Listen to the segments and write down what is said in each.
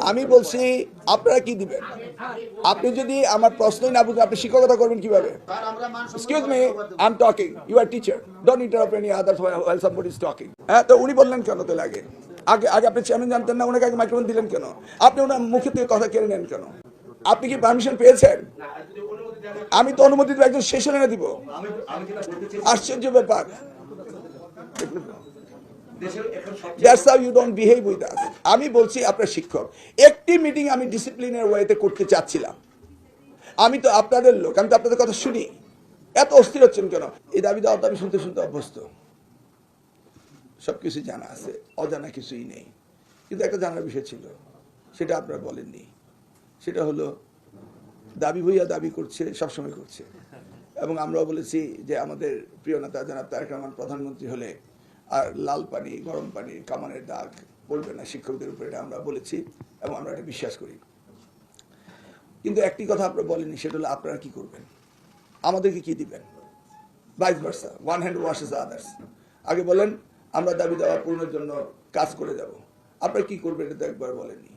আমি বলছি আপনারা কি দিবেন? আপনি যদি আমার প্রশ্নই না বুঝেন আপনি শিক্ষকতা করবেন কিভাবে? Excuse me, I am talking, you are teacher, don't interrupt any other while somebody is talking. হ্যাঁ, তো উনি বললেন কেন? তো আগে আগে আগে আপনি চেয়ারম্যান জানতেন না, ওনাকে আগে মাইক্রোফোন দিলেন কেন? আপনি ওনার মুখে থেকে কথা কেড়ে নেন কেন? আপনি কি পারমিশন পেয়েছেন? আমি তো অনুমতি দেবো, একজন শেষ হলে দিব। আশ্চর্য ব্যাপার। That's how you don't behave with us. আমি বলছি আপনার শিক্ষক, একটি মিটিং আমি ডিসিপ্লিনের ওয়েতে করতে চাচ্ছিলাম। আমি তো আপনাদের লোক, আমি তো আপনাদের কথা শুনি। এত অস্থির হচ্ছেন কেন? এই দাবি দাওয়া আমি শুনতে শুনতে অভ্যস্ত। সবকিছু জানা আছে, অজানা কিছুই নেই। কিন্তু একটা জানার বিষয় ছিল, সেটা আপনারা বলেননি। সেটা হলো দাবি ভইয়া দাবি করছে, সবসময় করছে। এবং আমরাও বলেছি যে আমাদের প্রিয় নেতা জনাব তারেক রহমান প্রধানমন্ত্রী হলে আর লাল পানি, গরম পানি, কামানের দাগ পড়বে না শিক্ষকদের উপরে, এটা আমরা বলেছি এবং আমরা এটা বিশ্বাস করি। কিন্তু একটি কথা আপনারা বলেননি, সেটা হলো আপনারা কি করবেন, আমাদেরকে কি দিবেন? Vice versa, one hand washes others. আগে বলেন আমরা দাবি দাওয়া পূরণের জন্য কাজ করে যাব, আপনারা কি করবেন এটা তো একবার বলেননি।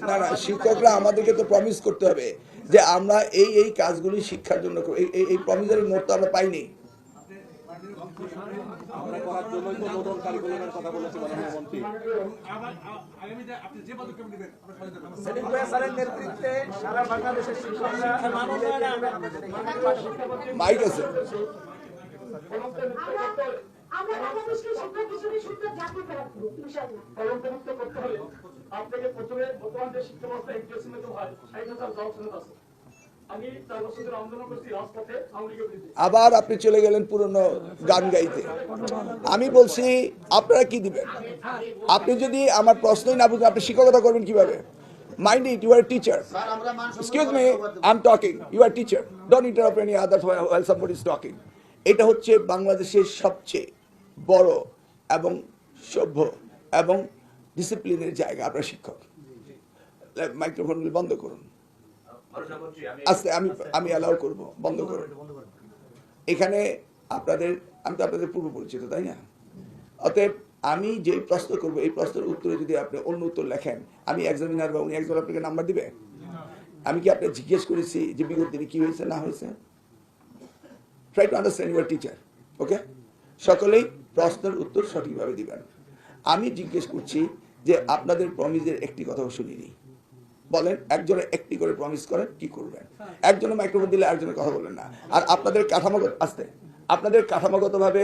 না না, শিক্ষকরা আমাদেরকে তো প্রমিস করতে হবে যে আমরা এই এই কাজগুলি শিক্ষার জন্য এই প্রমিসারি নোট তো আমরা পাইনি। মাইক আছে। আবার আপনি চলে গেলেন পুরনো গান গাইতে। আমি বলছি আপনারা কি দিবেন? আপনি যদি আমার প্রশ্নই না বুঝেন আপনি শিক্ষকতা করবেন কিভাবে? Mind it, you are a teacher. Excuse me, I'm talking. You are a teacher. Don't interrupt any others while somebody is talking. এটা হচ্ছে বাংলাদেশের সবচেয়ে বড় এবং সভ্য এবং ডিসিপ্লিনের জায়গা। আপনার শিক্ষক, মাইক্রোফোনগুলো বন্ধ করুন। আস্তে আমি অ্যালাউ করব, বন্ধ করুন। এখানে আমি তো আপনাদের পূর্ব পরিচিত, তাই না? অতএব আমি যে প্রশ্ন করবো এই প্রশ্নের উত্তরে যদি আপনি অন্য উত্তর লেখেন, আমি এক্সামিনার বা উনি একজন আপনাকে নাম্বার দিবে? আমি কি আপনি জিজ্ঞেস করেছি যে বিগত দিনে কি হয়েছে না হয়েছে? Try to understand your teacher, okay? সকলেই প্রশ্নের উত্তর সঠিকভাবে দিবেন। আমি জিজ্ঞেস করছি যে আপনাদের প্রমিসের একটি কথাও শুনিনি। বলেন, একজনে একটি করে প্রমিস করেন, কি করবেন? একজনে মাইক্রোফোন দিলে একজনের কথা বলেন না। আর আপনাদের কাঠামোগত ভাবে